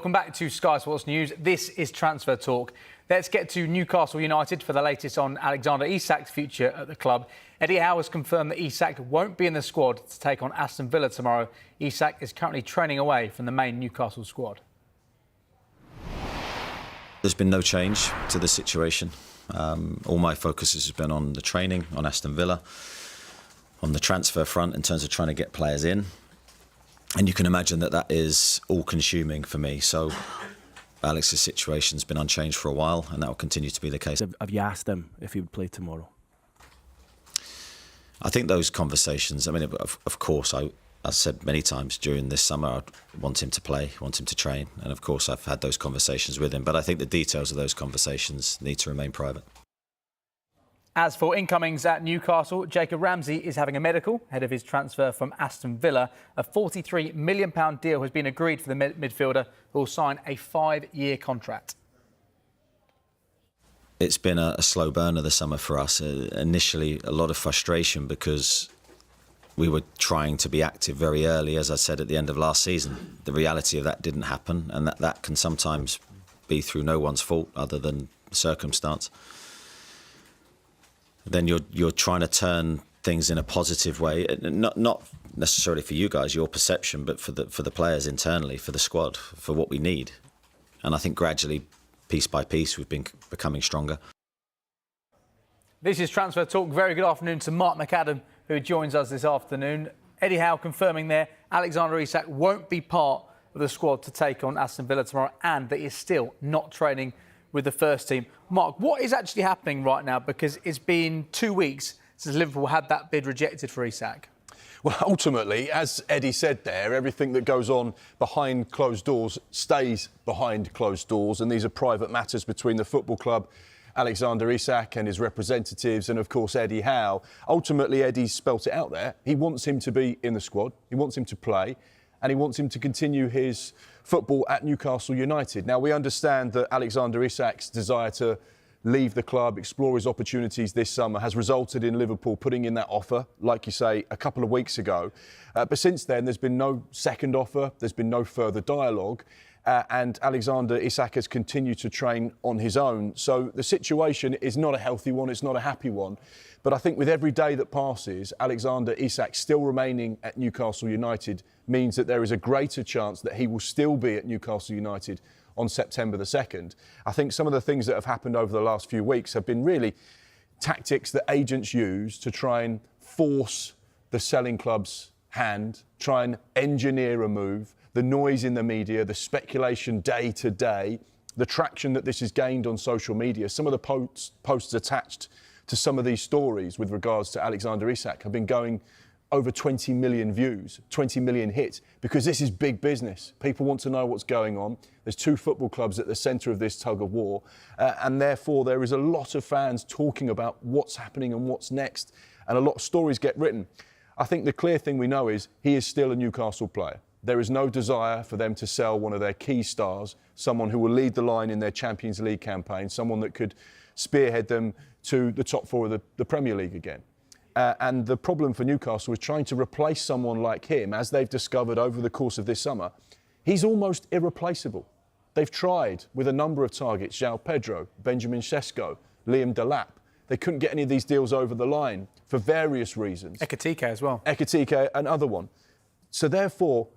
Welcome back to Sky Sports News. This is Transfer Talk. Let's get to Newcastle United for the latest on Alexander Isak's future at the club. Eddie Howe has confirmed that Isak won't be in the squad to take on Aston Villa tomorrow. Isak is currently training away from the main Newcastle squad. There's been no change to the situation. All my focus has been on the training, on Aston Villa, on the transfer front in terms of trying to get players in. And you can imagine that that is all-consuming for me. So Alex's situation's been unchanged for a while, and that will continue to be the case. Have you asked him if he would play tomorrow? I think those conversations, I mean, of course, I said many times during this summer I'd want him to play, want him to train. And of course, I've had those conversations with him. But I think the details of those conversations need to remain private. As for incomings at Newcastle, Jacob Ramsey is having a medical ahead of his transfer from Aston Villa. A £43 million deal has been agreed for the midfielder, who will sign a 5-year contract. It's been a slow burner this summer for us. Initially, a lot of frustration because we were trying to be active very early, as I said at the end of last season. The reality of that didn't happen, and that can sometimes be through no one's fault other than circumstance. Then you're trying to turn things in a positive way, not necessarily for you guys, your perception, but for the players internally, for the squad, for what we need. And I think gradually, piece by piece, we've been becoming stronger. This is Transfer Talk. Very good afternoon to Mark McAdam, who joins us this afternoon. Eddie Howe confirming there Alexander Isak won't be part of the squad to take on Aston Villa tomorrow, and that he is still not training with the first team. Mark, what is actually happening right now? Because it's been 2 weeks since Liverpool had that bid rejected for Isak. Well, ultimately, as Eddie said there, everything that goes on behind closed doors stays behind closed doors, and these are private matters between the football club, Alexander Isak and his representatives, and of course Eddie Howe. Ultimately, Eddie's spelt it out there. He wants him to be in the squad, he wants him to play, and he wants him to continue his football at Newcastle United. Now, we understand that Alexander Isak's desire to leave the club, explore his opportunities this summer, has resulted in Liverpool putting in that offer, like you say, a couple of weeks ago. But since then, there's been no second offer, there's been no further dialogue, and Alexander Isak has continued to train on his own. So the situation is not a healthy one, it's not a happy one. But I think with every day that passes, Alexander Isak still remaining at Newcastle United means that there is a greater chance that he will still be at Newcastle United on September the 2nd. I think some of the things that have happened over the last few weeks have been really tactics that agents use to try and force the selling club's hand, try and engineer a move, the noise in the media, the speculation day to day, the traction that this has gained on social media. Some of the posts attached to some of these stories with regards to Alexander Isak have been going over 20 million views, 20 million hits, because this is big business. People want to know what's going on. There's two football clubs at the centre of this tug of war, and therefore there is a lot of fans talking about what's happening and what's next, and a lot of stories get written. I think the clear thing we know is he is still a Newcastle player. There is no desire for them to sell one of their key stars, someone who will lead the line in their Champions League campaign, someone that could spearhead them to the top four of the Premier League again. And the problem for Newcastle is trying to replace someone like him, as they've discovered over the course of this summer. He's almost irreplaceable. They've tried with a number of targets, João Pedro, Benjamin Sesko, Liam Delap. They couldn't get any of these deals over the line for various reasons. Ekitike as well. Ekitike, another one. So therefore,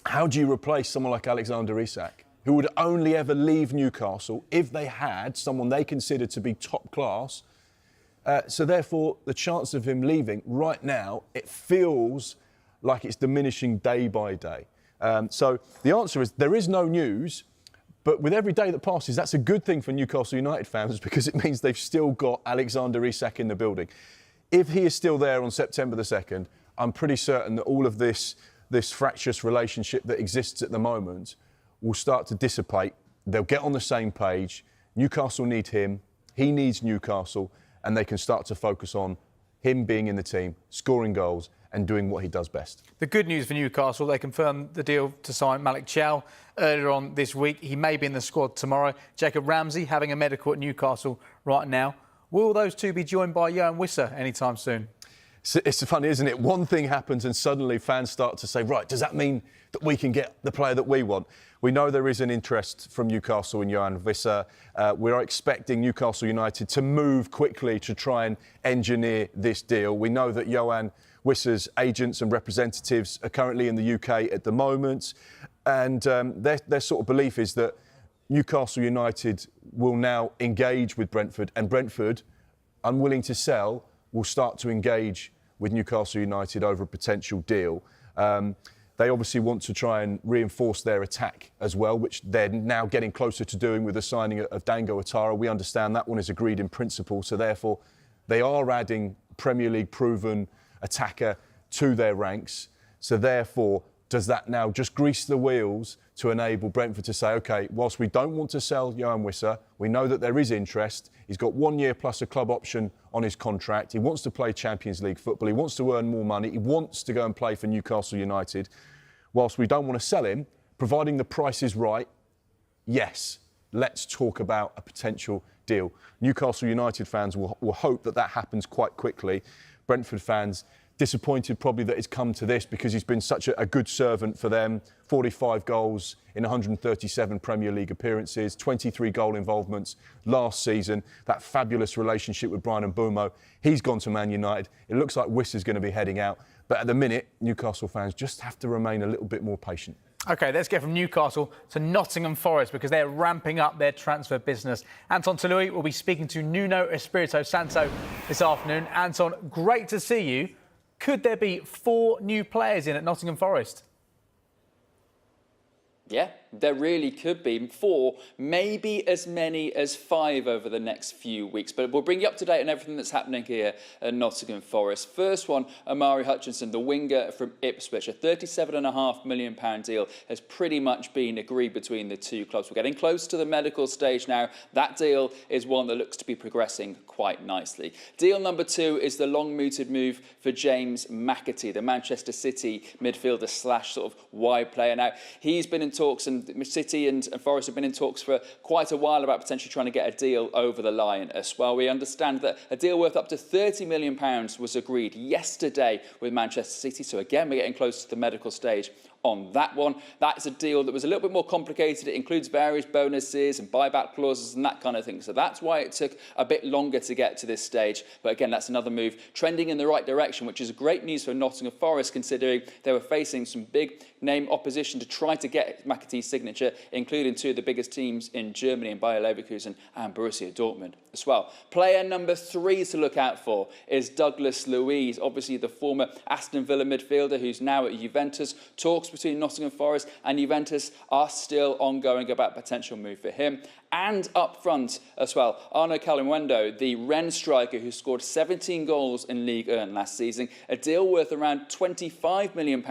how do you replace someone like Alexander Isak, who would only ever leave Newcastle if they had someone they considered to be top class? So therefore, the chance of him leaving right now, it feels like it's diminishing day by day. So the answer is there is no news, but with every day that passes, that's a good thing for Newcastle United fans because it means they've still got Alexander Isak in the building. If he is still there on September the 2nd, I'm pretty certain that all of this fractious relationship that exists at the moment will start to dissipate. They'll get on the same page. Newcastle need him, he needs Newcastle, and they can start to focus on him being in the team, scoring goals and doing what he does best. The good news for Newcastle, they confirmed the deal to sign Malik Chow earlier on this week. He may be in the squad tomorrow. Jacob Ramsey having a medical at Newcastle right now. Will those two be joined by Johan Wissa anytime soon? it's funny, isn't it? One thing happens and suddenly fans start to say, right, does that mean that we can get the player that we want? We know there is an interest from Newcastle in Johan Wissa. We are expecting Newcastle United to move quickly to try and engineer this deal. We know that Johan Wissa's agents and representatives are currently in the UK at the moment. And their sort of belief is that Newcastle United will now engage with Brentford, and Brentford, unwilling to sell, will start to engage with Newcastle United over a potential deal. They obviously want to try and reinforce their attack as well, which they're now getting closer to doing with the signing of Dango Ouattara. We understand that one is agreed in principle, so therefore they are adding Premier League proven attacker to their ranks. So therefore, does that now just grease the wheels to enable Brentford to say, OK, whilst we don't want to sell Johan Wissa, we know that there is interest. He's got 1 year plus a club option on his contract. He wants to play Champions League football. He wants to earn more money. He wants to go and play for Newcastle United. Whilst we don't want to sell him, providing the price is right, yes, let's talk about a potential deal. Newcastle United fans will hope that that happens quite quickly. Brentford fans disappointed probably that it's come to this because he's been such a good servant for them. 45 goals in 137 Premier League appearances, 23 goal involvements last season. That fabulous relationship with Brian and Mbeumo. He's gone to Man United. It looks like Wissa's going to be heading out. But at the minute, Newcastle fans just have to remain a little bit more patient. OK, let's get from Newcastle to Nottingham Forest because they're ramping up their transfer business. Anton Tolui will be speaking to Nuno Espirito Santo this afternoon. Anton, great to see you. Could there be 4 new players in at Nottingham Forest? Yeah, there really could be 4, maybe as many as 5 over the next few weeks. But we'll bring you up to date on everything that's happening here at Nottingham Forest. First one, Omari Hutchinson, the winger from Ipswich. A £37.5 million deal has pretty much been agreed between the two clubs. We're getting close to the medical stage now. That deal is one that looks to be progressing quite nicely. Deal number 2 is the long-mooted move for James McAtee, the Manchester City midfielder slash sort of wide player. Now, he's been in talks, and City and Forest have been in talks for quite a while about potentially trying to get a deal over the line as well. We understand that a deal worth up to £30 million was agreed yesterday with Manchester City. So again, we're getting close to the medical stage on that one. That's a deal that was a little bit more complicated. It includes various bonuses and buyback clauses and that kind of thing. So that's why it took a bit longer to get to this stage. But again, that's another move trending in the right direction, which is great news for Nottingham Forest, considering they were facing some big name opposition to try to get McAtee's signature, including 2 of the biggest teams in Germany, in Bayer Leverkusen and Borussia Dortmund as well. Player number 3 to look out for is Douglas Luiz, obviously the former Aston Villa midfielder who's now at Juventus. Talks between Nottingham Forest and Juventus are still ongoing about potential move for him. And up front as well, Arno Calimundo, the Rennes striker who scored 17 goals in League 1 last season. A deal worth around £25 million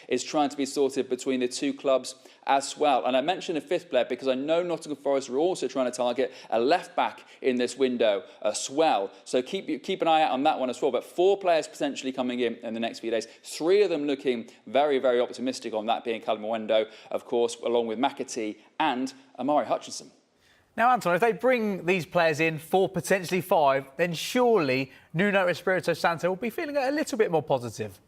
is trying to be sorted between the two clubs as well. And I mentioned a 5th player because I know Nottingham Forest are also trying to target a left-back in this window as well. So keep an eye out on that one as well. But 4 players potentially coming in the next few days. 3 of them looking very, very optimistic on that, being Calimundo, of course, along with McAtee and Omari Hutchinson. Now, Anton, if they bring these players in for potentially 5, then surely Nuno Espirito Santo will be feeling a little bit more positive.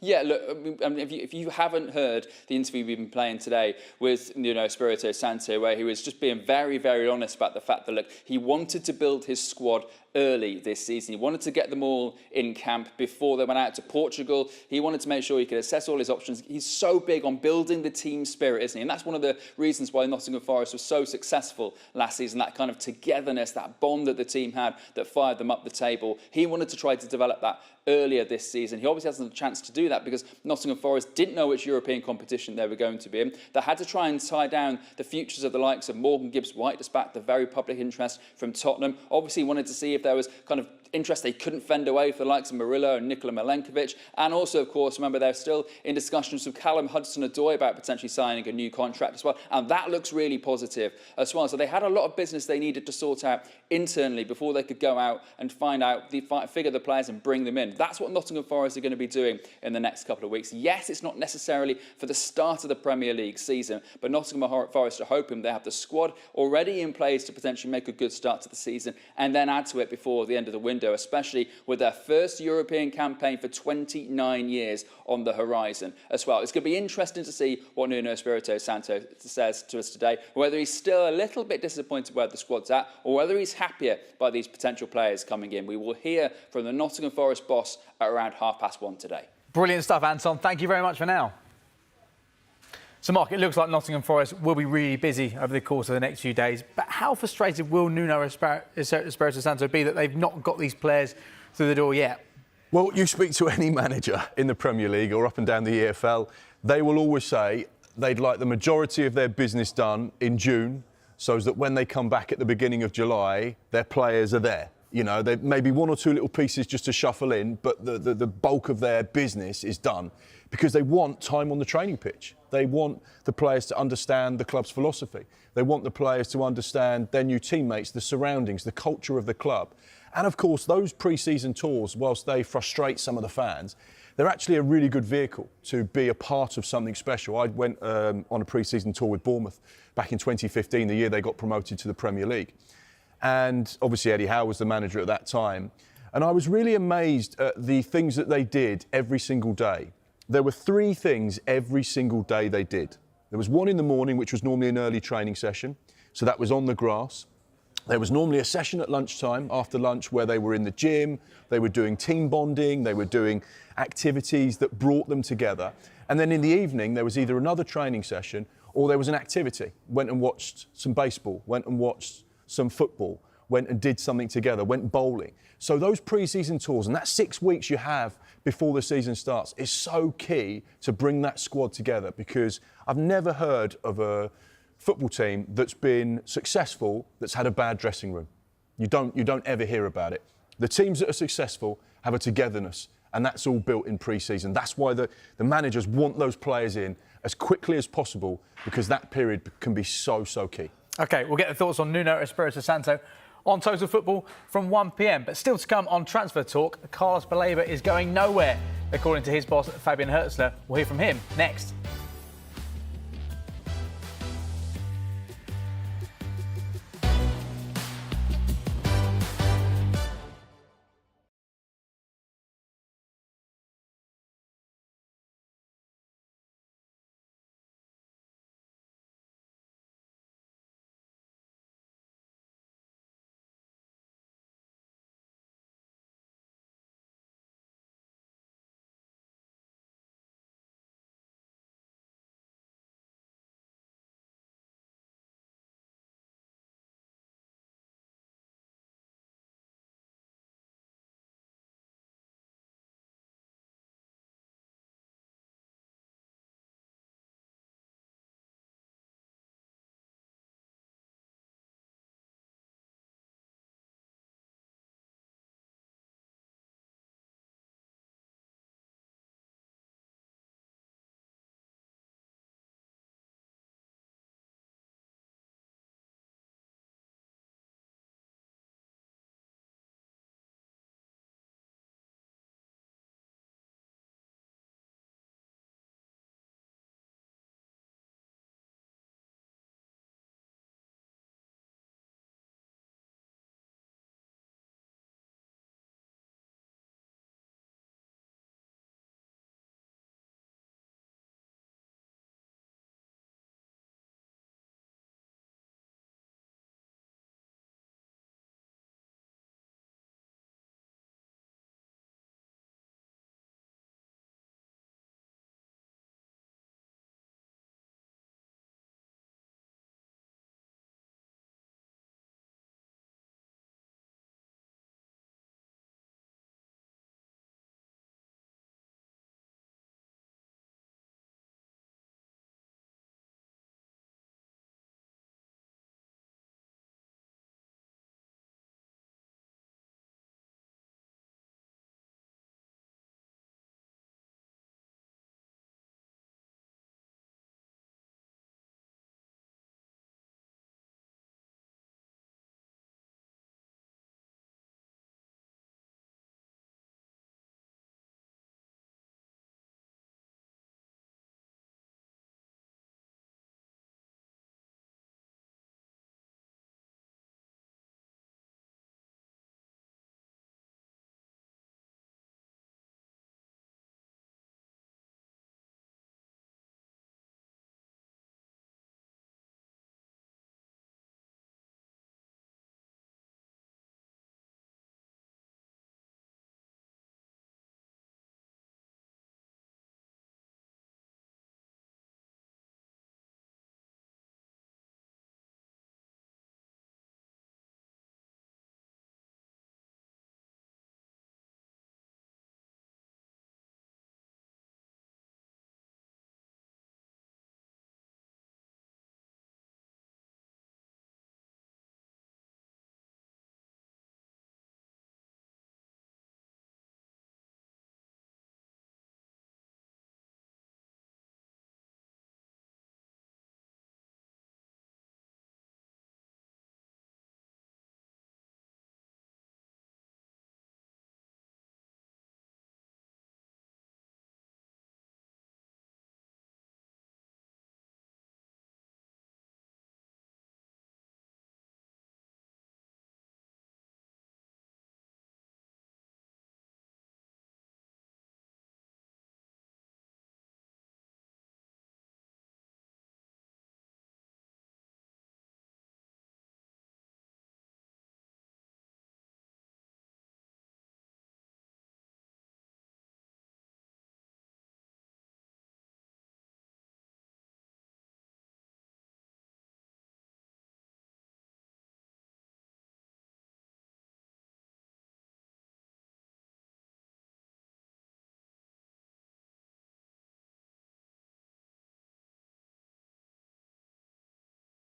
Yeah, look, I mean, if you haven't heard the interview we've been playing today with Espirito Santo, where he was just being very, very honest about the fact that, look, he wanted to build his squad early this season. He wanted to get them all in camp before they went out to Portugal. He wanted to make sure he could assess all his options. He's so big on building the team spirit, isn't he? And that's one of the reasons why Nottingham Forest was so successful last season, that kind of togetherness, that bond that the team had that fired them up the table. He wanted to try to develop that earlier this season. He obviously hasn't had a chance to do that because Nottingham Forest didn't know which European competition they were going to be in. They had to try and tie down the futures of the likes of Morgan Gibbs-White, despite the very public interest from Tottenham. Obviously wanted to see if there was kind of interest they couldn't fend away for the likes of Murillo and Nikola Milenkovic. And also, of course, remember, they're still in discussions with Callum Hudson-Odoi about potentially signing a new contract as well. And that looks really positive as well. So they had a lot of business they needed to sort out internally before they could go out and figure the players and bring them in. That's what Nottingham Forest are going to be doing in the next couple of weeks. Yes, it's not necessarily for the start of the Premier League season, but Nottingham Forest are hoping they have the squad already in place to potentially make a good start to the season and then add to it before the end of the window. window, especially with their first European campaign for 29 years on the horizon as well. It's going to be interesting to see what Nuno Espirito Santo says to us today, whether he's still a little bit disappointed where the squad's at, or whether he's happier by these potential players coming in. We will hear from the Nottingham Forest boss at around 1:30 today. Brilliant stuff, Anton. Thank you very much for now. So, Mark, it looks like Nottingham Forest will be really busy over the course of the next few days. But how frustrated will Nuno Espirito Santo be that they've not got these players through the door yet? Well, you speak to any manager in the Premier League or up and down the EFL, they will always say they'd like the majority of their business done in June, so that when they come back at the beginning of July, their players are there. You know, there may be one or two little pieces just to shuffle in, but the bulk of their business is done because they want time on the training pitch. They want the players to understand the club's philosophy. They want the players to understand their new teammates, the surroundings, the culture of the club. And of course, those pre-season tours, whilst they frustrate some of the fans, they're actually a really good vehicle to be a part of something special. I went on a pre-season tour with Bournemouth back in 2015, the year they got promoted to the Premier League. And obviously Eddie Howe was the manager at that time. And I was really amazed at the things that they did every single day. There were 3 things every single day they did. There was one in the morning, which was normally an early training session. So that was on the grass. There was normally a session at lunchtime, after lunch, where they were in the gym, they were doing team bonding, they were doing activities that brought them together. And then in the evening, there was either another training session or there was an activity. Went and watched some baseball, went and watched some football, went and did something together, went bowling. So those pre-season tours and that 6 weeks you have before the season starts is so key to bring that squad together, because I've never heard of a football team that's been successful that's had a bad dressing room. You don't ever hear about it. The teams that are successful have a togetherness, and that's all built in pre-season. That's why the managers want those players in as quickly as possible, because that period can be so key. OK, we'll get the thoughts on Nuno Espirito Santo on Total Football from 1 p.m. But still to come on Transfer Talk, Carlos Baleba is going nowhere, according to his boss, Fabian Hertzler. We'll hear from him next.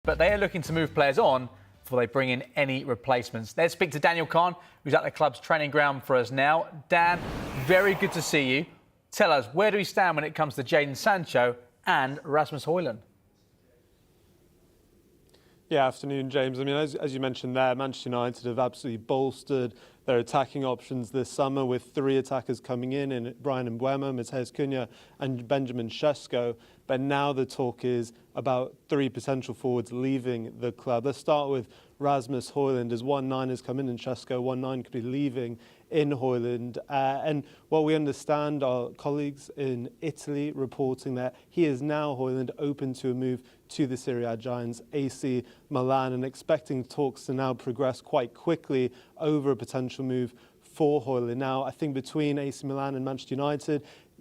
but they are looking to move players on before they bring in any replacements. Let's speak to Daniel Kahn, who's at the club's training ground for us now. Dan, very good to see you. Tell us, where do we stand when it comes to Jadon Sancho and Rasmus Højlund? Yeah, afternoon, James. I mean, as you mentioned there, Manchester United have absolutely bolstered their attacking options this summer with 3 attackers coming in Bryan Mbeumo, Matheus Cunha and Benjamin Sesko. But now the talk is about 3 potential forwards leaving the club. Let's start with Rasmus Højlund, as 1-9 has come in and Sesko 1-9 could be leaving in Højlund. And what we understand, our colleagues in Italy reporting that he is now, Højlund, open to a move to the Serie A giants AC Milan, and expecting talks to now progress quite quickly over a potential move for Højlund. Now, I think between AC Milan and Manchester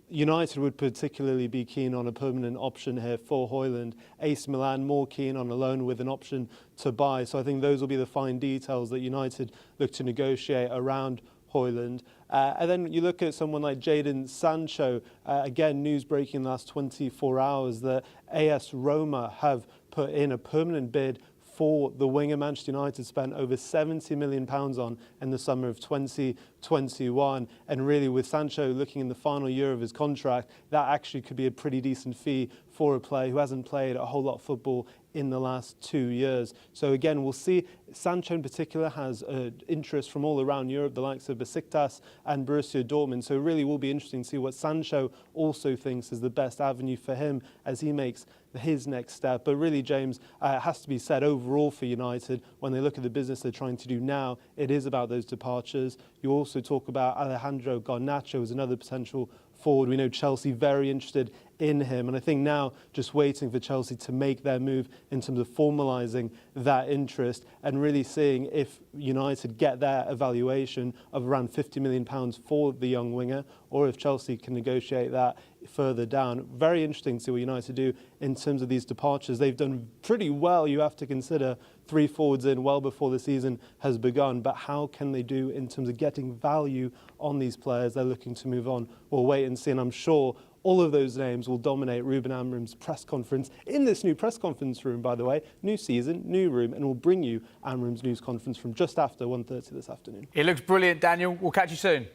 United would particularly be keen on a permanent option here for Højlund. AC Milan more keen on a loan with an option to buy. So I think those will be the fine details that United look to negotiate around Højlund. And then you look at someone like Jadon Sancho. Again, news breaking in the last 24 hours that AS Roma have put in a permanent bid for the winger. Manchester United spent over £70 million on in the summer of 2021. And really, with Sancho looking in the final year of his contract, that actually could be a pretty decent fee for a player who hasn't played a whole lot of football in the last 2 years. So again, we'll see. Sancho in particular has interest from all around Europe, the likes of Besiktas and Borussia Dortmund. So it really will be interesting to see what Sancho also thinks is the best avenue for him as he makes his next step. But really, James, it has to be said overall for United, when they look at the business they're trying to do now, it is about those departures. You also talk about Alejandro Garnacho as another potential forward. We know Chelsea very interested in him, and I think now just waiting for Chelsea to make their move in terms of formalising that interest and really seeing if United get their evaluation of around £50 million for the young winger, or if Chelsea can negotiate that further down. Very interesting to see what United do in terms of these departures. They've done pretty well. You have to consider 3 forwards in well before the season has begun, but how can they do in terms of getting value on these players they're looking to move on? We'll wait and see, and I'm sure all of those names will dominate Ruben Amorim's press conference in this new press conference room, by the way. New season, new room, and we'll bring you Amorim's news conference from just after 1:30 this afternoon. It looks brilliant, Daniel. We'll catch you soon.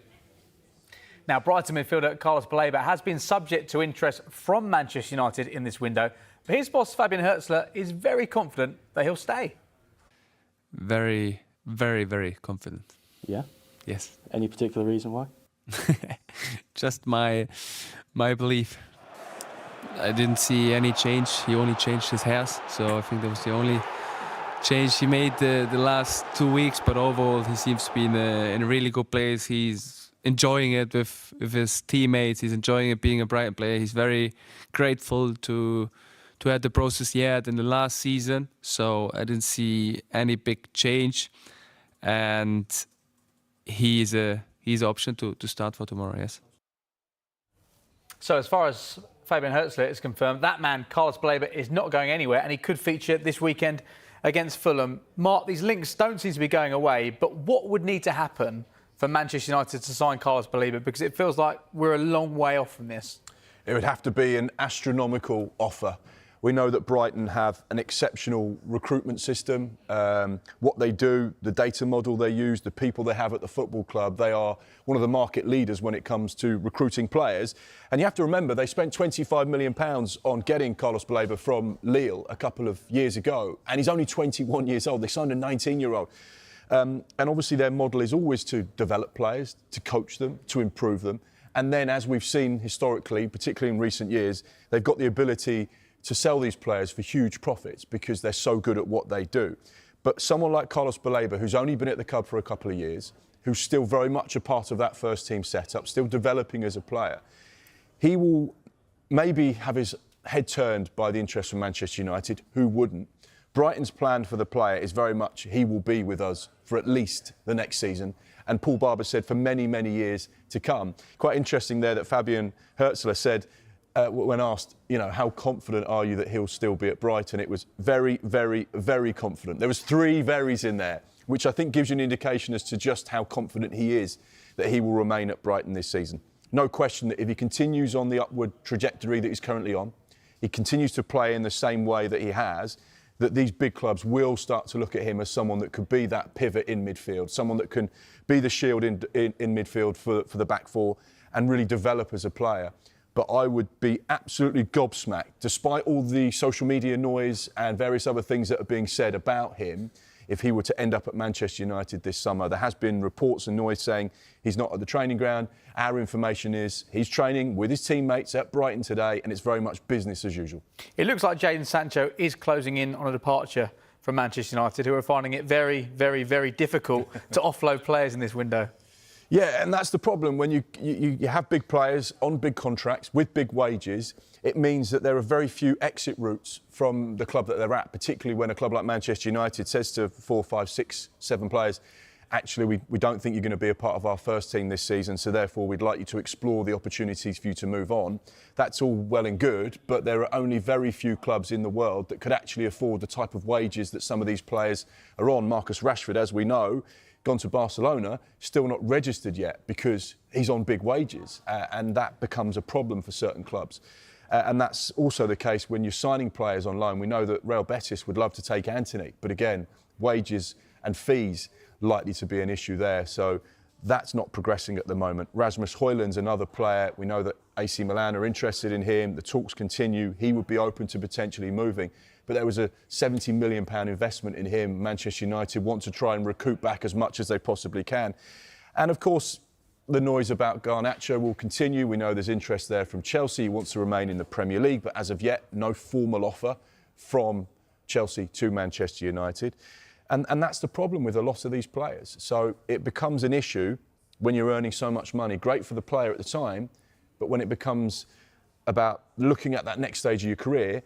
Now, Brighton midfielder Carlos Baleba has been subject to interest from Manchester United in this window, but his boss Fabian Hürzeler is very confident that he'll stay. Very, very, very confident. Yeah? Yes. Any particular reason why? Just my belief. I didn't see any change. He only changed his hairs, so I think that was the only change he made the last 2 weeks. But overall, he seems to be in a really good place. He's enjoying it with his teammates. He's enjoying it being a Brighton player. He's very grateful to have the process he had in the last season. So I didn't see any big change, and he's an option to start for tomorrow. Yes. So as far as Fabian Hürzeler is confirmed, that man, Carlos Baleba, is not going anywhere, and he could feature this weekend against Fulham. Mark, these links don't seem to be going away, but what would need to happen for Manchester United to sign Carlos Baleba? Because it feels like we're a long way off from this. It would have to be an astronomical offer. We know that Brighton have an exceptional recruitment system. What they do, the data model they use, the people they have at the football club, they are one of the market leaders when it comes to recruiting players. And you have to remember, they spent £25 million on getting Carlos Baleba from Lille a couple of years ago, and he's only 21 years old. They signed a 19-year-old. And obviously their model is always to develop players, to coach them, to improve them. And then, as we've seen historically, particularly in recent years, they've got the ability to sell these players for huge profits because they're so good at what they do. But someone like Carlos Baleba, who's only been at the club for a couple of years, who's still very much a part of that first team setup, still developing as a player, he will maybe have his head turned by the interest from Manchester United. Who wouldn't? Brighton's plan for the player is very much he will be with us for at least the next season. And Paul Barber said for many, many years to come. Quite interesting there that Fabian Hürzeler said, when asked, how confident are you that he'll still be at Brighton? It was very, very, very confident. There was 3 verys in there, which I think gives you an indication as to just how confident he is that he will remain at Brighton this season. No question that if he continues on the upward trajectory that he's currently on, he continues to play in the same way that he has, that these big clubs will start to look at him as someone that could be that pivot in midfield, someone that can be the shield in midfield for the back four and really develop as a player. But I would be absolutely gobsmacked, despite all the social media noise and various other things that are being said about him, if he were to end up at Manchester United this summer. There has been reports and noise saying he's not at the training ground. Our information is he's training with his teammates at Brighton today, and it's very much business as usual. It looks like Jadon Sancho is closing in on a departure from Manchester United, who are finding it very, very, very difficult to offload players in this window. Yeah, and that's the problem. When you have big players on big contracts with big wages, it means that there are very few exit routes from the club that they're at, particularly when a club like Manchester United says to 4, 5, 6, 7 players, actually, we don't think you're going to be a part of our first team this season, so therefore we'd like you to explore the opportunities for you to move on. That's all well and good, but there are only very few clubs in the world that could actually afford the type of wages that some of these players are on. Marcus Rashford, as we know, gone to Barcelona, still not registered yet because he's on big wages, and that becomes a problem for certain clubs. And that's also the case when you're signing players on loan. We know that Real Betis would love to take Antony, but again, wages and fees likely to be an issue there. So that's not progressing at the moment. Rasmus Højlund's another player. We know that AC Milan are interested in him. The talks continue. He would be open to potentially moving. But there was a £70 million investment in him. Manchester United want to try and recoup back as much as they possibly can. And of course, the noise about Garnacho will continue. We know there's interest there from Chelsea. He wants to remain in the Premier League, but as of yet, no formal offer from Chelsea to Manchester United. And that's the problem with a lot of these players. So it becomes an issue when you're earning so much money. Great for the player at the time, but when it becomes about looking at that next stage of your career,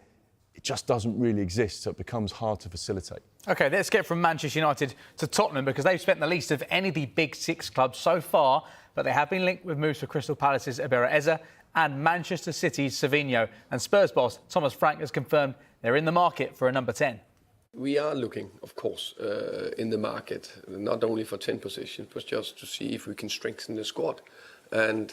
it just doesn't really exist, so it becomes hard to facilitate. OK, let's get from Manchester United to Tottenham, because they've spent the least of any of the big 6 clubs so far, but they have been linked with moves for Crystal Palace's Iber Eza and Manchester City's Savinho. And Spurs boss Thomas Frank has confirmed they're in the market for a number 10. We are looking, of course, in the market, not only for 10 positions, but just to see if we can strengthen the squad. And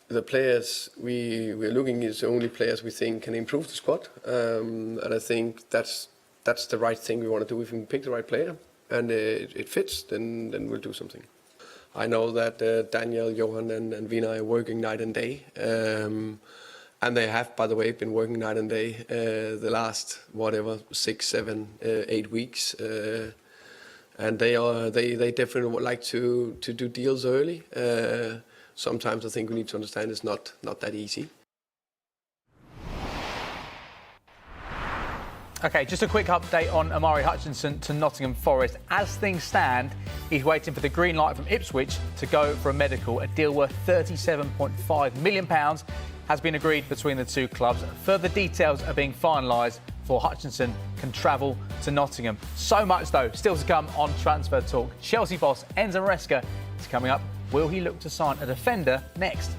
the players we're looking is the only players we think can improve the squad. And I think that's the right thing we want to do. If we can pick the right player and it fits, then we'll do something. I know that Daniel, Johan and Vina are working night and day. And they have, by the way, been working night and day the last, 6, 7, 8 weeks. And they definitely would like to do deals early. Sometimes I think we need to understand it's not that easy. OK, just a quick update on Omari Hutchinson to Nottingham Forest. As things stand, he's waiting for the green light from Ipswich to go for a medical. A deal worth £37.5 million has been agreed between the two clubs. Further details are being finalised before Hutchinson can travel to Nottingham. So much, though, still to come on Transfer Talk. Chelsea boss Enzo Maresca is coming up. Will he look to sign a defender next?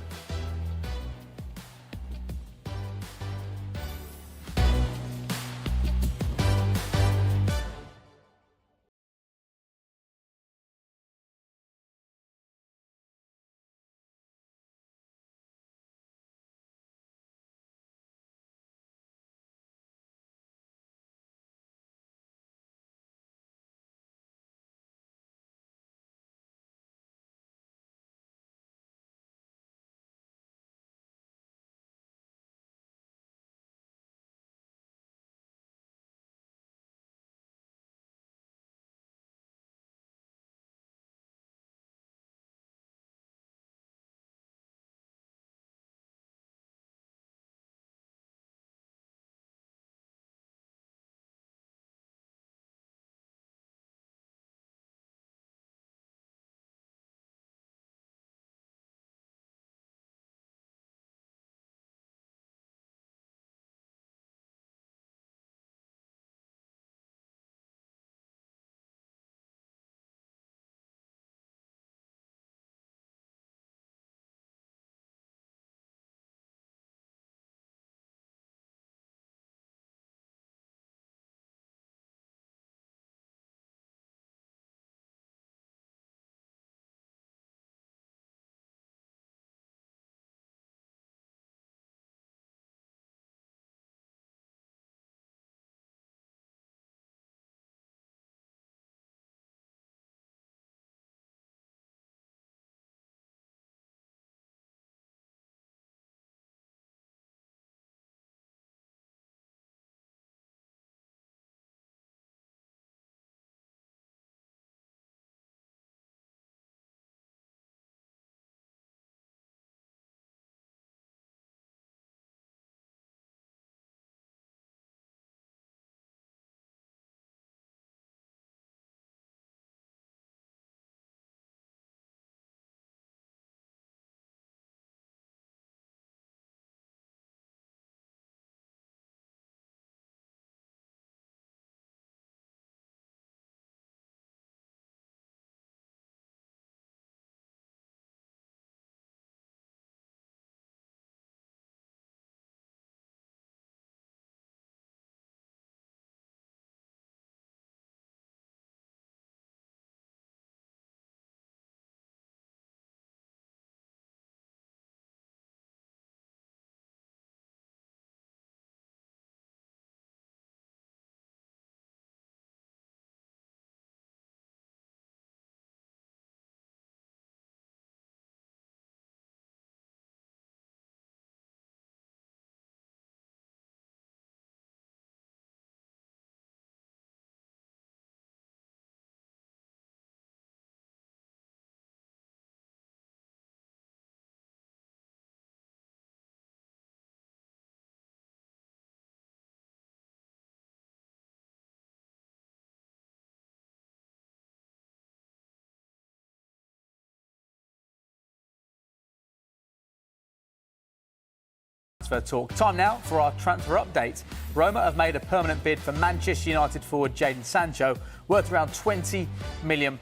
Transfer Talk. Time now for our transfer update. Roma have made a permanent bid for Manchester United forward Jadon Sancho, worth around £20 million.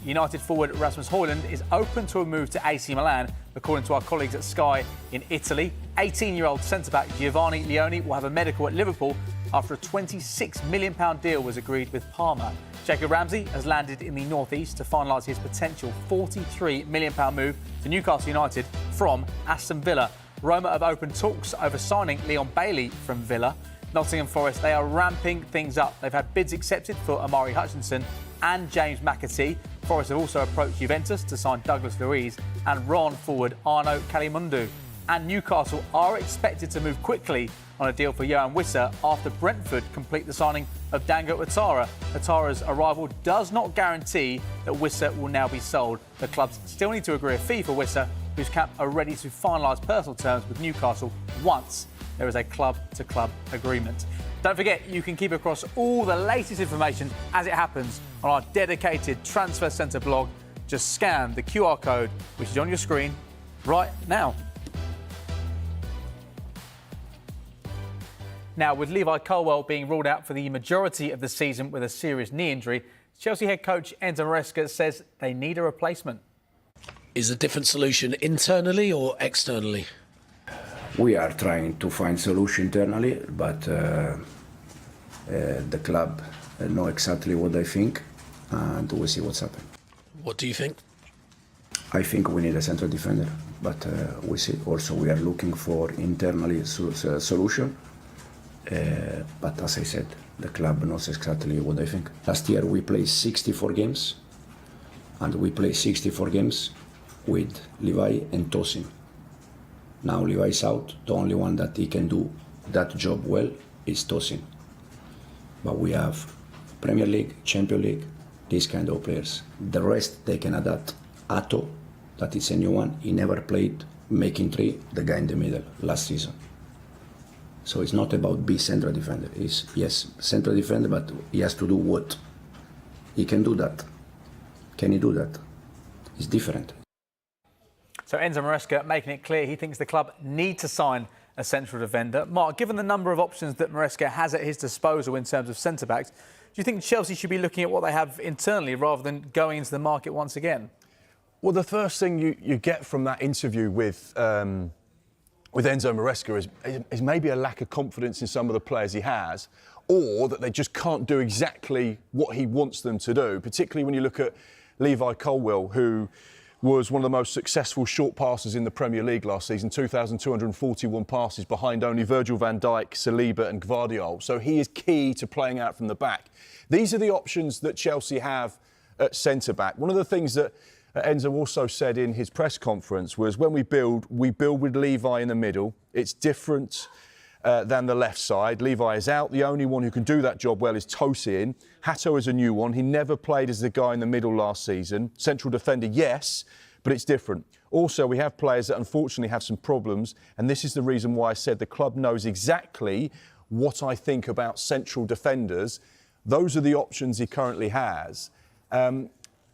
United forward Rasmus Højlund is open to a move to AC Milan, according to our colleagues at Sky in Italy. 18-year-old centre-back Giovanni Leone will have a medical at Liverpool after a £26 million deal was agreed with Parma. Jacob Ramsey has landed in the northeast to finalise his potential £43 million move to Newcastle United from Aston Villa. Roma have opened talks over signing Leon Bailey from Villa. Nottingham Forest, they are ramping things up. They've had bids accepted for Amari Hutchinson and James McAtee. Forest have also approached Juventus to sign Douglas Luiz and Rouen forward Arno Kalimundu. And Newcastle are expected to move quickly on a deal for Yohan Wissa after Brentford complete the signing of Dango Ouattara. Ouattara's arrival does not guarantee that Wissa will now be sold. The clubs still need to agree a fee for Wissa, whose camp are ready to finalise personal terms with Newcastle once there is a club-to-club agreement. Don't forget, you can keep across all the latest information as it happens on our dedicated Transfer Centre blog. Just scan the QR code, which is on your screen right now. Now, with Levi Colwill being ruled out for the majority of the season with a serious knee injury, Chelsea head coach Enzo Maresca says they need a replacement. Is a different solution internally or externally? We are trying to find solution internally, but the club know exactly what they think, and we'll see what's happening. What do you think? I think we need a central defender, but we see. Also, we are looking for internally solution. But as I said, the club knows exactly what they think. Last year we played 64 games, and we played 64 games with Levi and Tosin. Now Levi's out. The only one that he can do that job well is Tosin. But we have Premier League, Champions League, these kind of players. The rest they can adapt. Ato, that is a new one. He never played making three, the guy in the middle last season. So it's not about be central defender. It's, yes, central defender, but he has to do what? He can do that. Can he do that? It's different. So Enzo Maresca making it clear he thinks the club need to sign a central defender. Mark, given the number of options that Maresca has at his disposal in terms of centre-backs, do you think Chelsea should be looking at what they have internally rather than going into the market once again? Well, the first thing you get from that interview with Enzo Maresca is maybe a lack of confidence in some of the players he has, or that they just can't do exactly what he wants them to do, particularly when you look at Levi Colwill, who was one of the most successful short passers in the Premier League last season, 2,241 passes behind only Virgil van Dijk, Saliba and Gvardiol. So he is key to playing out from the back. These are the options that Chelsea have at centre-back. One of the things that Enzo also said in his press conference was when we build with Levi in the middle. It's different than the left side. Levi is out. The only one who can do that job well is Tosin. Hato is a new one. He never played as the guy in the middle last season. Central defender, yes, but it's different. Also, we have players that unfortunately have some problems, and this is the reason why I said the club knows exactly what I think about central defenders. Those are the options he currently has.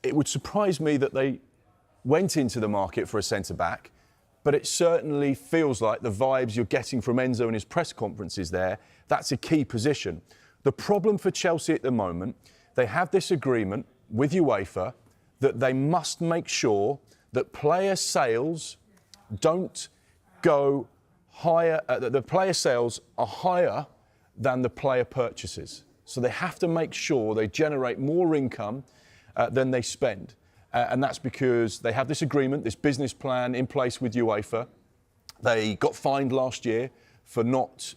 It would surprise me that they went into the market for a centre-back, but it certainly feels like the vibes you're getting from Enzo in his press conferences there, that's a key position. The problem for Chelsea at the moment, they have this agreement with UEFA that they must make sure that player sales don't go higher, that the player sales are higher than the player purchases. So they have to make sure they generate more income than they spend. And that's because they have this agreement, this business plan in place with UEFA. They got fined last year for not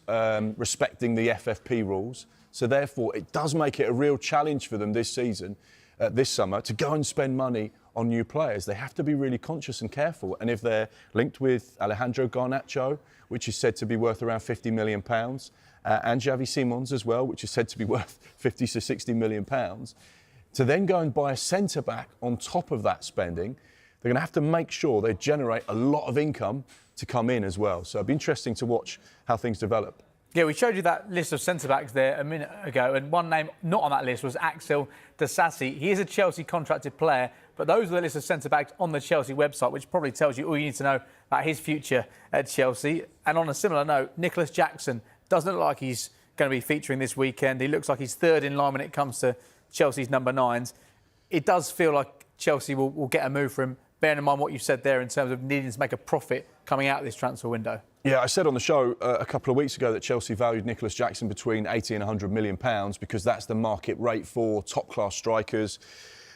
respecting the FFP rules. So therefore, it does make it a real challenge for them this season, this summer, to go and spend money on new players. They have to be really conscious and careful. And if they're linked with Alejandro Garnacho, which is said to be worth around £50 million, and Xavi Simons as well, which is said to be worth £50 to £60 million, to then go and buy a centre-back on top of that spending, they're going to have to make sure they generate a lot of income to come in as well. So it'll be interesting to watch how things develop. Yeah, we showed you that list of centre-backs there a minute ago, and one name not on that list was Axel Disasi. He is a Chelsea contracted player, But those are the list of centre-backs on the Chelsea website, which probably tells you all you need to know about his future at Chelsea. And on a similar note, Nicholas Jackson doesn't look like he's going to be featuring this weekend. He looks like he's third in line when it comes to Chelsea's number 9s. It does feel like Chelsea will get a move for him, bearing in mind what you said there in terms of needing to make a profit coming out of this transfer window. Yeah, I said on the show a couple of weeks ago that Chelsea valued Nicholas Jackson between 80 and 100 million pounds because that's the market rate for top-class strikers.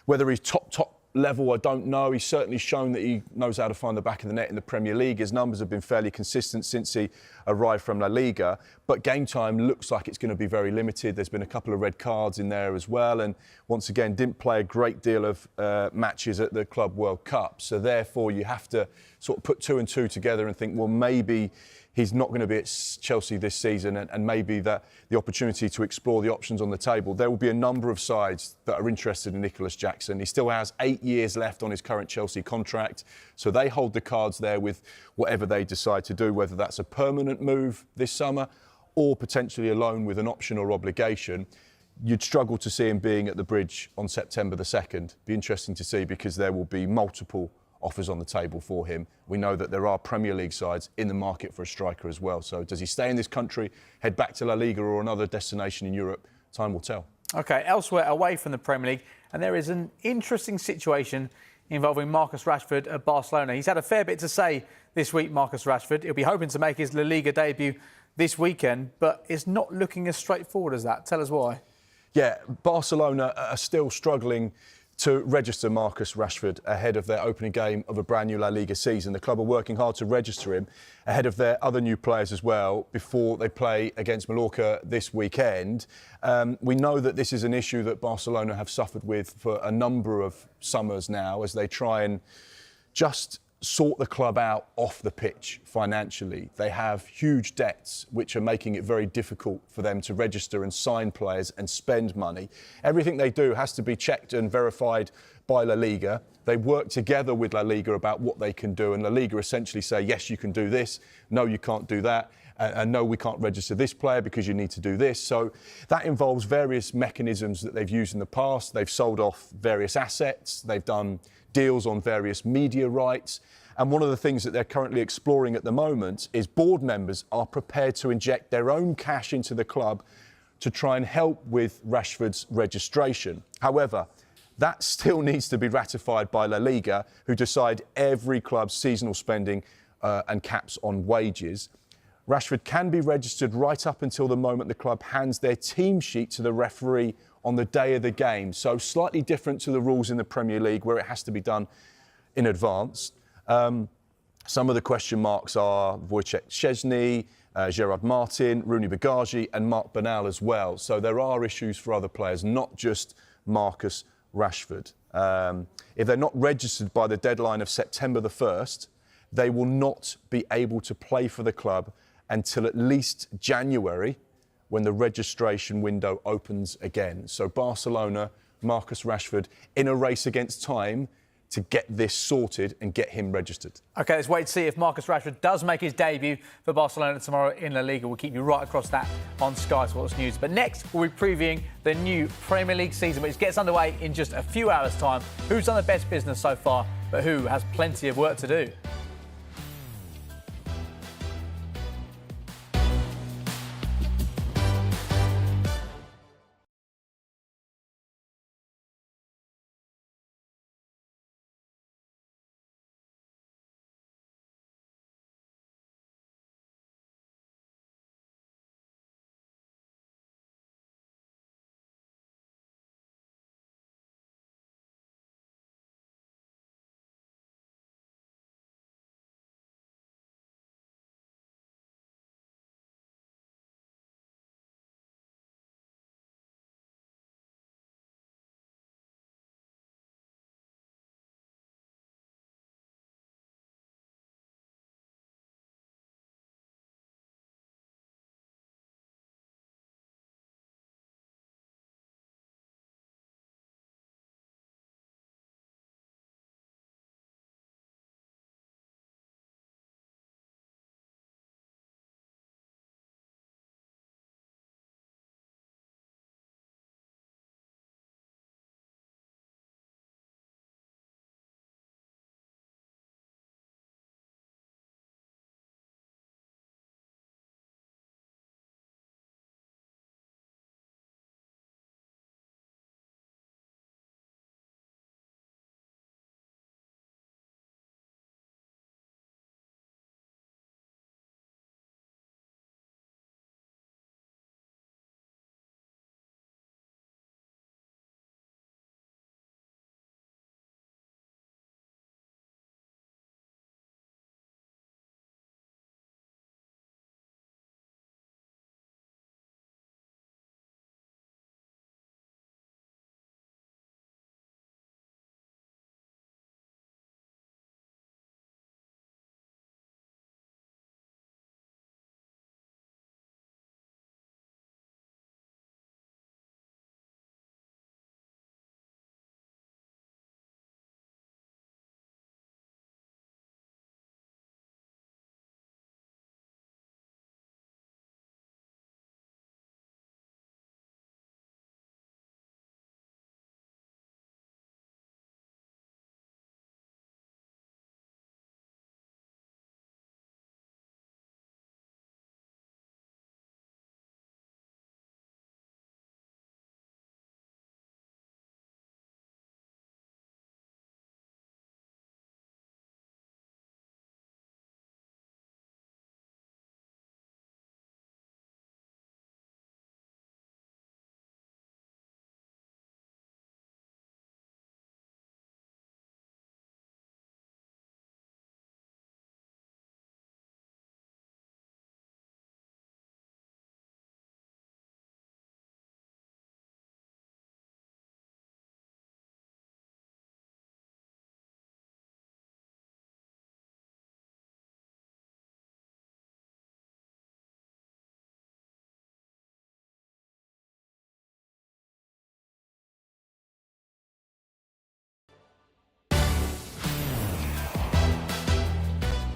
Whether he's top level, I don't know. He's certainly shown that he knows how to find the back of the net in the Premier League. His numbers have been fairly consistent since he arrived from La Liga. But game time looks like it's going to be very limited. There's been a couple of red cards in there as well. And once again, didn't play a great deal of matches at the Club World Cup. So therefore, you have to sort of put 2 and 2 together and think, well, maybe he's not going to be at Chelsea this season, and maybe that the opportunity to explore the options on the table. There will be a number of sides that are interested in Nicholas Jackson. He still has 8 years left on his current Chelsea contract, so they hold the cards there with whatever they decide to do, whether that's a permanent move this summer or potentially a loan with an option or obligation. You'd struggle to see him being at the Bridge on September the 2nd. Be interesting to see because there will be multiple offers on the table for him. We know that there are Premier League sides in the market for a striker as well. So does he stay in this country, head back to La Liga or another destination in Europe? Time will tell. OK, elsewhere away from the Premier League, and there is an interesting situation involving Marcus Rashford at Barcelona. He's had a fair bit to say this week, Marcus Rashford. He'll be hoping to make his La Liga debut this weekend, but it's not looking as straightforward as that. Tell us why. Yeah, Barcelona are still struggling to register Marcus Rashford ahead of their opening game of a brand new La Liga season. The club are working hard to register him ahead of their other new players as well before they play against Mallorca this weekend. We know that this is an issue that Barcelona have suffered with for a number of summers now as they try and just sort the club out off the pitch financially. They have huge debts which are making it very difficult for them to register and sign players and spend money. Everything they do has to be checked and verified by La Liga. They work together with La Liga about what they can do, and La Liga essentially say, yes, you can do this, no, you can't do that, and no, we can't register this player because you need to do this. So that involves various mechanisms that they've used in the past. They've sold off various assets, they've done deals on various media rights. And one of the things that they're currently exploring at the moment is board members are prepared to inject their own cash into the club to try and help with Rashford's registration. However, that still needs to be ratified by La Liga, who decide every club's seasonal spending and caps on wages. Rashford can be registered right up until the moment the club hands their team sheet to the referee on the day of the game. So slightly different to the rules in the Premier League where it has to be done in advance. Some of the question marks are Wojciech Szczesny, Gerard Martin, Rooney Bagaji and Marc Bernal as well. So there are issues for other players, not just Marcus Rashford. If they're not registered by the deadline of September the 1st, they will not be able to play for the club until at least January, when the registration window opens again. So Barcelona, Marcus Rashford, in a race against time to get this sorted and get him registered. OK, let's wait to see if Marcus Rashford does make his debut for Barcelona tomorrow in La Liga. We'll keep you right across that on Sky Sports News. But next, we'll be previewing the new Premier League season, which gets underway in just a few hours' time. Who's done the best business so far, but who has plenty of work to do?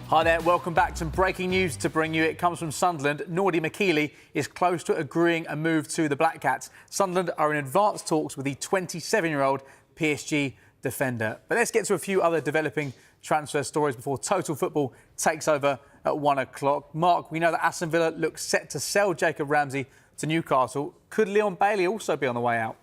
Hi there, welcome back. Some breaking news to bring you. It comes from Sunderland. Nordy McKeely is close to agreeing a move to the Black Cats. Sunderland are in advanced talks with the 27-year-old PSG defender. But let's get to a few other developing transfer stories before Total Football takes over at 1 o'clock. Mark, we know that Aston Villa looks set to sell Jacob Ramsey to Newcastle. Could Leon Bailey also be on the way out?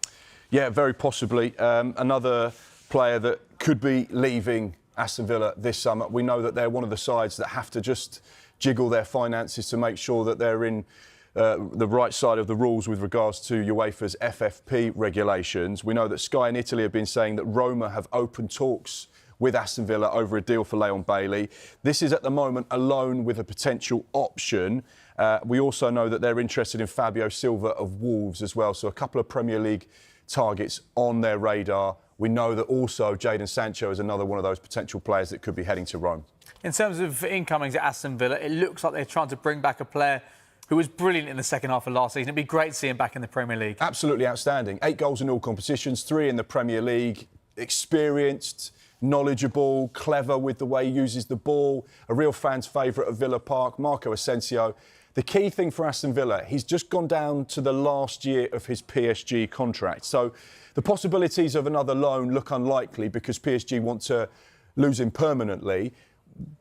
Yeah, very possibly. Another player that could be leaving Aston Villa this summer. We know that they're one of the sides that have to just jiggle their finances to make sure that they're in the right side of the rules with regards to UEFA's FFP regulations. We know that Sky in Italy have been saying that Roma have opened talks with Aston Villa over a deal for Leon Bailey. This is at the moment a loan with a potential option. We also know that they're interested in Fabio Silva of Wolves as well. So a couple of Premier League targets on their radar. We know that also Jadon Sancho is another one of those potential players that could be heading to Rome. In terms of incomings at Aston Villa, it looks like they're trying to bring back a player who was brilliant in the second half of last season. It'd be great to see him back in the Premier League. Absolutely outstanding. 8 goals in all competitions, 3 in the Premier League. Experienced, knowledgeable, clever with the way he uses the ball. A real fan's favourite at Villa Park, Marco Asensio. The key thing for Aston Villa, he's just gone down to the last year of his PSG contract. So the possibilities of another loan look unlikely because PSG want to lose him permanently.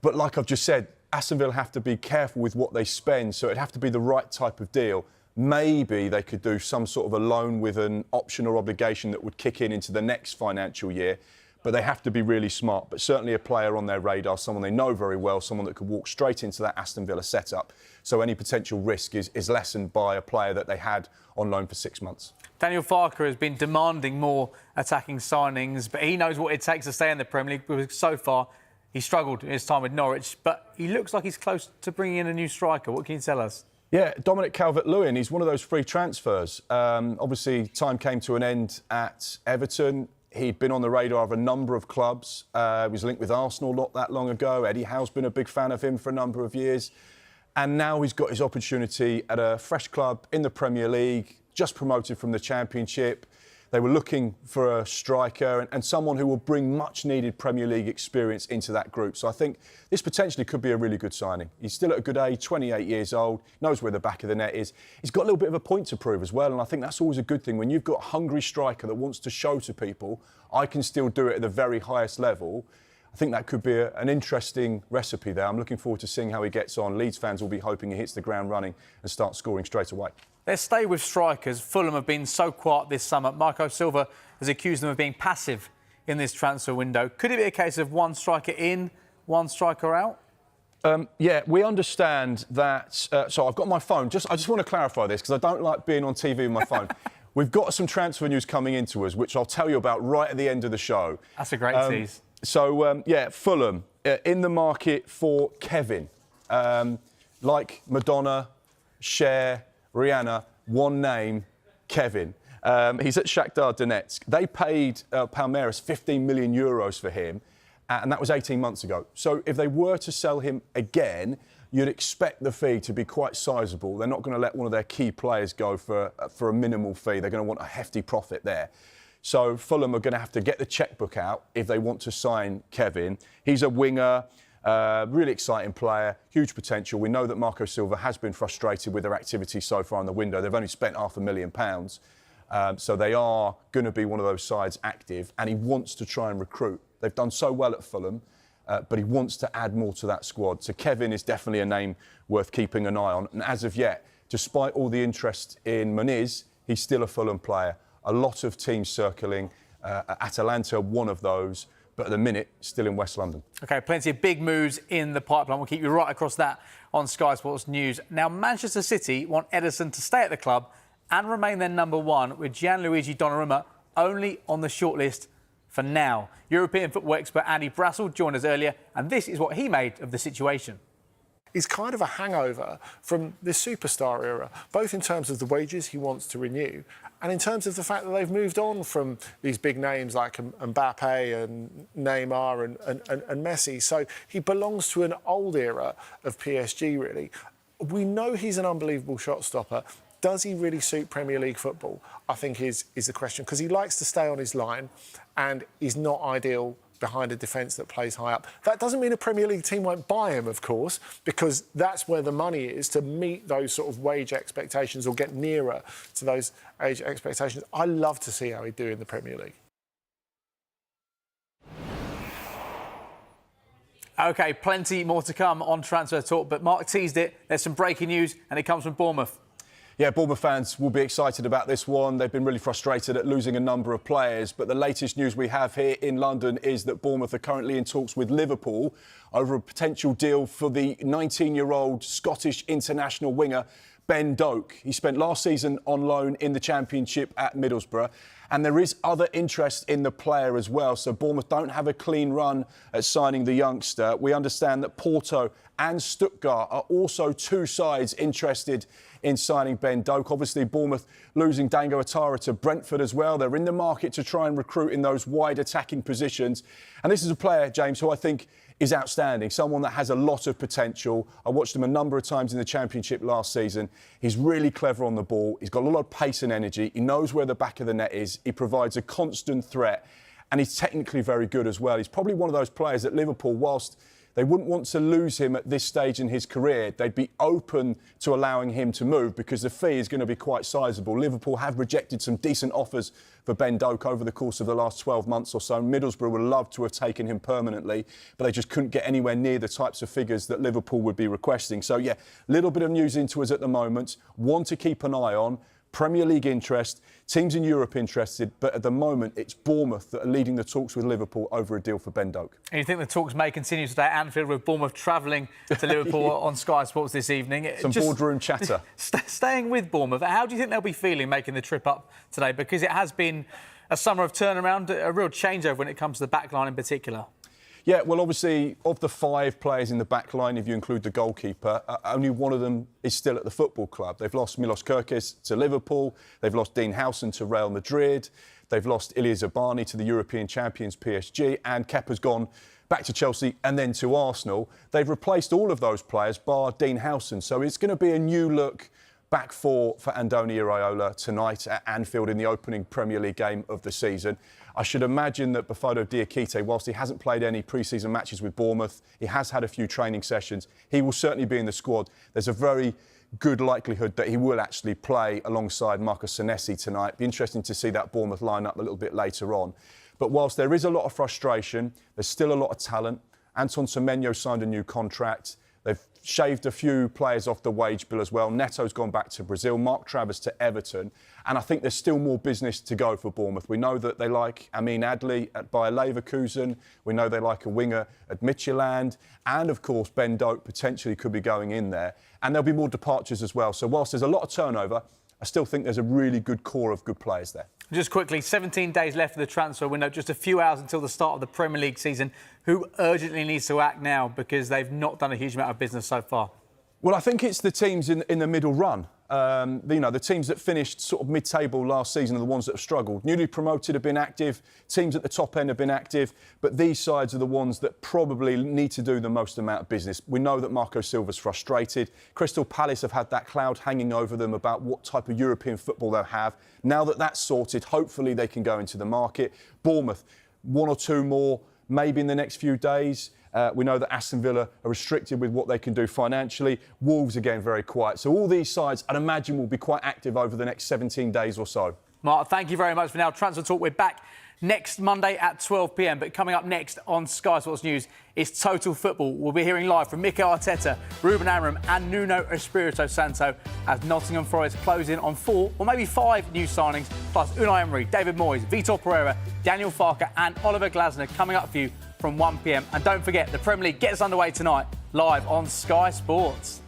But like I've just said, Aston Villa have to be careful with what they spend, so it'd have to be the right type of deal. Maybe they could do some sort of a loan with an option or obligation that would kick in into the next financial year. But they have to be really smart. But certainly a player on their radar, someone they know very well, someone that could walk straight into that Aston Villa setup. So any potential risk is lessened by a player that they had on loan for 6 months. Daniel Farke has been demanding more attacking signings, but he knows what it takes to stay in the Premier League because so far he struggled in his time with Norwich. But he looks like he's close to bringing in a new striker. What can you tell us? Yeah, Dominic Calvert-Lewin, he's one of those free transfers. Obviously, time came to an end at Everton. He'd been on the radar of a number of clubs. He was linked with Arsenal not that long ago. Eddie Howe's been a big fan of him for a number of years. And now he's got his opportunity at a fresh club in the Premier League, just promoted from the Championship. They were looking for a striker and someone who will bring much-needed Premier League experience into that group. So I think this potentially could be a really good signing. He's still at a good age, 28 years old, knows where the back of the net is. He's got a little bit of a point to prove as well, and I think that's always a good thing. When you've got a hungry striker that wants to show to people, I can still do it at the very highest level, I think that could be an interesting recipe there. I'm looking forward to seeing how he gets on. Leeds fans will be hoping he hits the ground running and starts scoring straight away. Let's stay with strikers. Fulham have been so quiet this summer. Marco Silva has accused them of being passive in this transfer window. Could it be a case of one striker in, one striker out? Yeah, we understand that. So I've got my phone. I just want to clarify this because I don't like being on TV with my phone. We've got some transfer news coming into us, which I'll tell you about right at the end of the show. That's a great tease. So, Fulham in the market for Kevin. Like Madonna, Cher, Rihanna, one name, Kevin. He's at Shakhtar Donetsk. They paid Palmeiras 15 million euros for him, and that was 18 months ago. So if they were to sell him again, you'd expect the fee to be quite sizable. They're not going to let one of their key players go for a minimal fee. They're going to want a hefty profit there. So Fulham are going to have to get the chequebook out if they want to sign Kevin. He's a winger. Really exciting player, huge potential. We know that Marco Silva has been frustrated with their activity so far in the window. They've only spent £500,000. So they are going to be one of those sides active, and he wants to try and recruit. They've done so well at Fulham, but he wants to add more to that squad. So Kevin is definitely a name worth keeping an eye on. And as of yet, despite all the interest in Muniz, he's still a Fulham player. A lot of teams circling. Atalanta, one of those. But at the minute, still in West London. OK, plenty of big moves in the pipeline. We'll keep you right across that on Sky Sports News. Now, Manchester City want Ederson to stay at the club and remain their number one, with Gianluigi Donnarumma only on the shortlist for now. European football expert Andy Brassel joined us earlier, and this is what he made of the situation. Is kind of a hangover from this superstar era, both in terms of the wages he wants to renew and in terms of the fact that they've moved on from these big names like Mbappe and Neymar and Messi. So he belongs to an old era of PSG, really. We know he's an unbelievable shot stopper. Does he really suit Premier League football? I think is the question, because he likes to stay on his line and is not ideal behind a defence that plays high up. That doesn't mean a Premier League team won't buy him, of course, because that's where the money is, to meet those sort of wage expectations or get nearer to those age expectations. I love to see how he'd do in the Premier League. OK, plenty more to come on Transfer Talk, but Mark teased it. There's some breaking news, and it comes from Bournemouth. Yeah, Bournemouth fans will be excited about this one. They've been really frustrated at losing a number of players. But the latest news we have here in London is that Bournemouth are currently in talks with Liverpool over a potential deal for the 19-year-old Scottish international winger, Ben Doak. He spent last season on loan in the Championship at Middlesbrough. And there is other interest in the player as well. So Bournemouth don't have a clean run at signing the youngster. We understand that Porto and Stuttgart are also two sides interested in signing Ben Doak. Obviously, Bournemouth losing Dango Atara to Brentford as well. They're in the market to try and recruit in those wide attacking positions. And this is a player, James, who I think is outstanding, someone that has a lot of potential. I watched him a number of times in the Championship last season. He's really clever on the ball. He's got a lot of pace and energy. He knows where the back of the net is. He provides a constant threat, and he's technically very good as well. He's probably one of those players at Liverpool, whilst they wouldn't want to lose him at this stage in his career, they'd be open to allowing him to move because the fee is going to be quite sizable. Liverpool have rejected some decent offers for Ben Doak over the course of the last 12 months or so. Middlesbrough would love to have taken him permanently, but they just couldn't get anywhere near the types of figures that Liverpool would be requesting. So, yeah, a little bit of news into us at the moment. One to keep an eye on. Premier League interest, teams in Europe interested, but at the moment it's Bournemouth that are leading the talks with Liverpool over a deal for Ben Doak. And you think the talks may continue today at Anfield, with Bournemouth travelling to Liverpool on Sky Sports this evening? Some boardroom chatter. Staying with Bournemouth, how do you think they'll be feeling making the trip up today? Because it has been a summer of turnaround, a real changeover when it comes to the back line in particular. Yeah, well, obviously, of the 5 players in the back line, if you include the goalkeeper, only one of them is still at the football club. They've lost Milos Kerkez to Liverpool. They've lost Dean Howson to Real Madrid. They've lost Ilya Zabani to the European champions PSG. And Kepa's gone back to Chelsea and then to Arsenal. They've replaced all of those players, bar Dean Howson. So it's going to be a new look back four for Andoni Iraola tonight at Anfield in the opening Premier League game of the season. I should imagine that Bofodo Diakite, whilst he hasn't played any pre-season matches with Bournemouth, he has had a few training sessions. He will certainly be in the squad. There's a very good likelihood that he will actually play alongside Marcos Senesi tonight. Be interesting to see that Bournemouth line up a little bit later on. But whilst there is a lot of frustration, there's still a lot of talent. Anton Semenyo signed a new contract. They've shaved a few players off the wage bill as well. Neto's gone back to Brazil, Mark Travers to Everton. And I think there's still more business to go for Bournemouth. We know that they like Amin Adli at Bayer Leverkusen. We know they like a winger at Midtjylland. And, of course, Ben Doak potentially could be going in there. And there'll be more departures as well. So whilst there's a lot of turnover, I still think there's a really good core of good players there. Just quickly, 17 days left of the transfer window, just a few hours until the start of the Premier League season. Who urgently needs to act now because they've not done a huge amount of business so far? Well, I think it's the teams in the middle run. The teams that finished sort of mid-table last season are the ones that have struggled. Newly promoted have been active, teams at the top end have been active, but these sides are the ones that probably need to do the most amount of business. We know that Marco Silva's frustrated. Crystal Palace have had that cloud hanging over them about what type of European football they'll have. Now that that's sorted, hopefully they can go into the market. Bournemouth, one or two more, maybe in the next few days. We know that Aston Villa are restricted with what they can do financially. Wolves, again, very quiet. So all these sides, I'd imagine, will be quite active over the next 17 days or so. Mark, thank you very much for now. Transfer Talk, we're back next Monday at 12 p.m. But coming up next on Sky Sports News is Total Football. We'll be hearing live from Mikel Arteta, Ruben Amorim and Nuno Espirito Santo as Nottingham Forest close in on 4 or maybe 5 new signings, plus Unai Emery, David Moyes, Vitor Pereira, Daniel Farke and Oliver Glasner coming up for you from 1 p.m. And don't forget, the Premier League gets underway tonight, live on Sky Sports.